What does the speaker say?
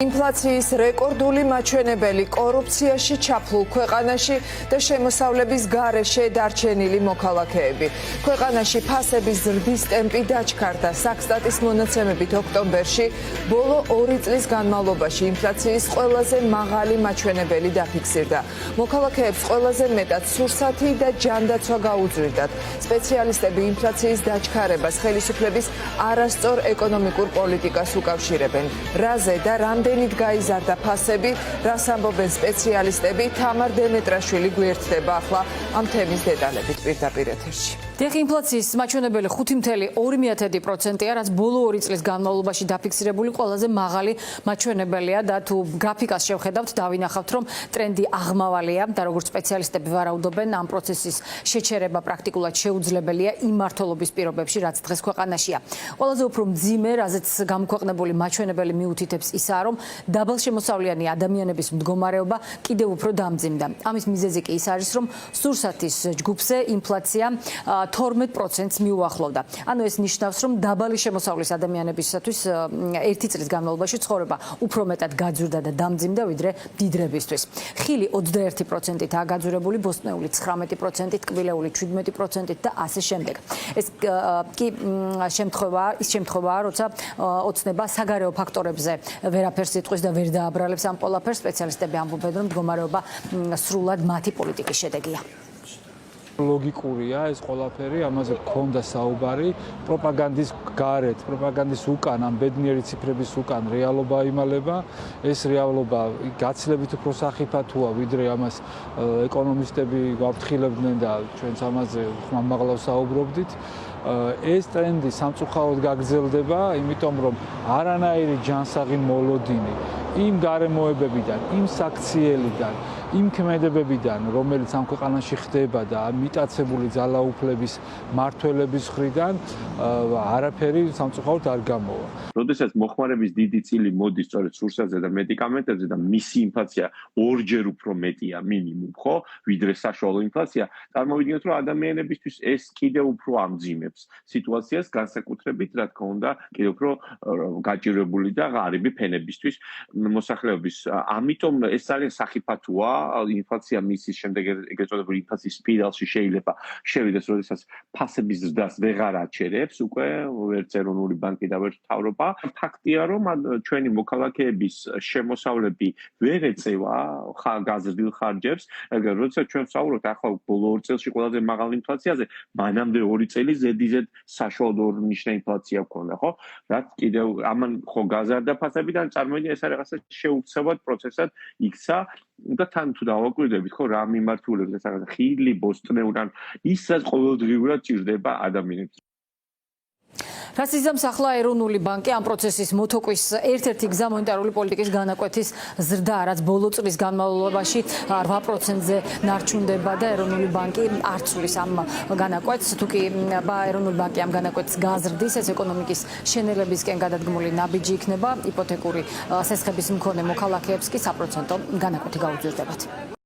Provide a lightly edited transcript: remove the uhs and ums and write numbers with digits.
ინფლაციის რეკორდული მაჩვენებელი, კორუფციაში ჩაფლულ ქვეყანაში და შემოსავლების გარეშე დარჩენილი მოქალაქეები. ქვეყანაში ფასების ზრდის ტემპი დაჩქარდა. საქსტატის მონაცემებით ოქტომბერში ბოლო 2 წლის განმავლობაში ინფლაციის ყველაზე მაღალი მაჩვენებელი დაფიქსირდა. მოქალაქეებს ყველაზე მეტად სურსათი და ჯანდაცვა გაუძვირდათ. სპეციალისტები ინფლაციის დაჩქარებას ხელისუფლების არასწორ ეკონომიკურ პოლიტიკას უკავშირებენ. რაზე და რამდენად გაიზარდა ფასები, რას ამბობენ სპეციალისტები, თამარ დემეტრაშვილი გვერდდება ახლა ამ თემის დეტალებით პირდაპირ ეთერში. ინფლაციის მაჩვენებელი 5.2%-ია, რაც ბოლო 2 წლის განმავლობაში დაფიქსირებული ყველაზე მაღალი მაჩვენებელია და თუ გრაფიკას შევხედავთ, დავინახავთ, რომ ტრენდი აღმავალია და როგორც სპეციალისტები ვარაუდობენ, ამ პროცესის შეჩერება პრაქტიკულად შეუძლებელია იმ მმართველობის პირობებში, რაც დღეს ქვეყანაშია. ყველაზე უფრო მძიმე, რაზეც გამოქვეყნებული მაჩვენებელი მიუთითებს ისაა, რომ დაბალშემოსავლიანი ადამიანების მდგომარეობა კიდევ უფრო დამძიმდა. ამის მიზეზი კი ის არის, რომ სურსათის ჯგუფზე ინფლაცია 12%-ს მიუახლოვდა. ანუ ეს ნიშნავს, რომ დაბალი შემოსავლის ადამიანებისათვის 1 წლის განმავლობაში ცხოვრება უფრო მეტად გაძვირდა და დამძიმდა, ვიდრე მდიდრებისთვის. ხილი 21%-ით გაძვირებული, ბოსტნეული 19%-ით, ტკბილეული 17%-ით და ასე შემდეგ. ეს კი შემთხვევაა, როცა ოცნება საგარეო ფაქტორებზე ვერაფერს იტყვის და ვერ დააბრალებს ამ ყველაფერს. სპეციალისტები ამბობენ, რომ მდგომარეობა სრულად მათი პოლიტიკის შედეგია. ლოგიკურია ეს ყველაფერი, ამაზე გქონდა საუბარი, პროპაგანდის გარეთ, პროპაგანდის უკან, ამ ბედნიერი ციფრების უკან რეალობა იმალება. ეს რეალობა გაცილებით უფრო სახიფათოა, ვიდრე ამას ეკონომისტები გვაფრთხილებდნენ და ჩვენც ამაზე ხმამაღლა ვსაუბრობდით. ეს ტრენდი სამწუხაროდ გაგრძელდება, იმიტომ რომ არანაირი ჯანსაღი მოლოდინი იმ გარემოებებიდან, იმ საქციელიდან, იმ ქმედებებიდან, რომელიც ამ ქვეყანაში ხდება და მიტაცებული ძალაუფლების მართველების მხრიდან არაფერი სამწუხაროდ არ გამოვა. როდესაც მოხმარების დიდი წილი მოდის სწორედ სურსათზე და მედიკამენტებზე და მისი ინფლაცია ორჯერ უფრო მეტია მინიმუმ, ხო, ვიდრე საშუალო ინფლაცია, წარმოვიდგინოთ, რომ ადამიანებისთვის ეს კიდევ უფრო ამძიმებს სიტუაციას, განსაკუთრებით, რა თქმა უნდა, კიდევ უფრო გაჭირვებული და ღარიბი ფენებისთვის მოსახლეობის. ამიტომ ეს არის სახიფათოა, ინფლაცია მისის შემდეგ ეგრეთ წოდებული ინფლაციის სპირალში შეიძლება შევიდეს, როდესაც ფასების ზრდას ვეღარ აჩერებს უკვე ვერც ეროვნული ბანკი და ვერც მთავრობა. ფაქტია, რომ ჩვენი მოქალაქეების შემოსავლები ვერ ეწევა გაზრდილ ხარჯებს, როდესაც ჩვენ ვსაუბრობთ ახლა ბოლო 2 წელში ყველაზე მაღალი ინფლაციაზე, მანამდე 2 წელი ზედიზედ საშუალო ნიშნა ინფლაცია ჰქონდა, ხო? რაც კიდევ ამან ხო გაზარდა ფასებიდან, წარმოიდგინე ეს არის რაღაცა შეუცვლად პროცესად იქცა და თან თუ დავაკვირდებით, ხო, რა მიმართულებით ეს რაღაცა ხილი, ბოსტნეულან ისაც ყოველდღიურად ჭირდება ადამიანებს. რაც იზამს ახლა ეროვნული ბანკი ამ პროცესის მოთოკვის ერთ-ერთი გზა მონეტარული პოლიტიკის განაკვეთის ზრდა, რაც ბოლო წლის განმავლობაში 8%-ზე ნარჩუნდება და ეროვნული ბანკი არ ცვლის ამ განაკვეთს. თუკი ეროვნული ბანკი ამ განაკვეთს გაზრდის, ეს ეკონომიკის შენელებისკენ გადადგმული ნაბიჯი იქნება, იპოთეკური სესხების მქონე მოქალაქეებს კი საპროცენტო განაკვეთი გაუძლიერდებათ.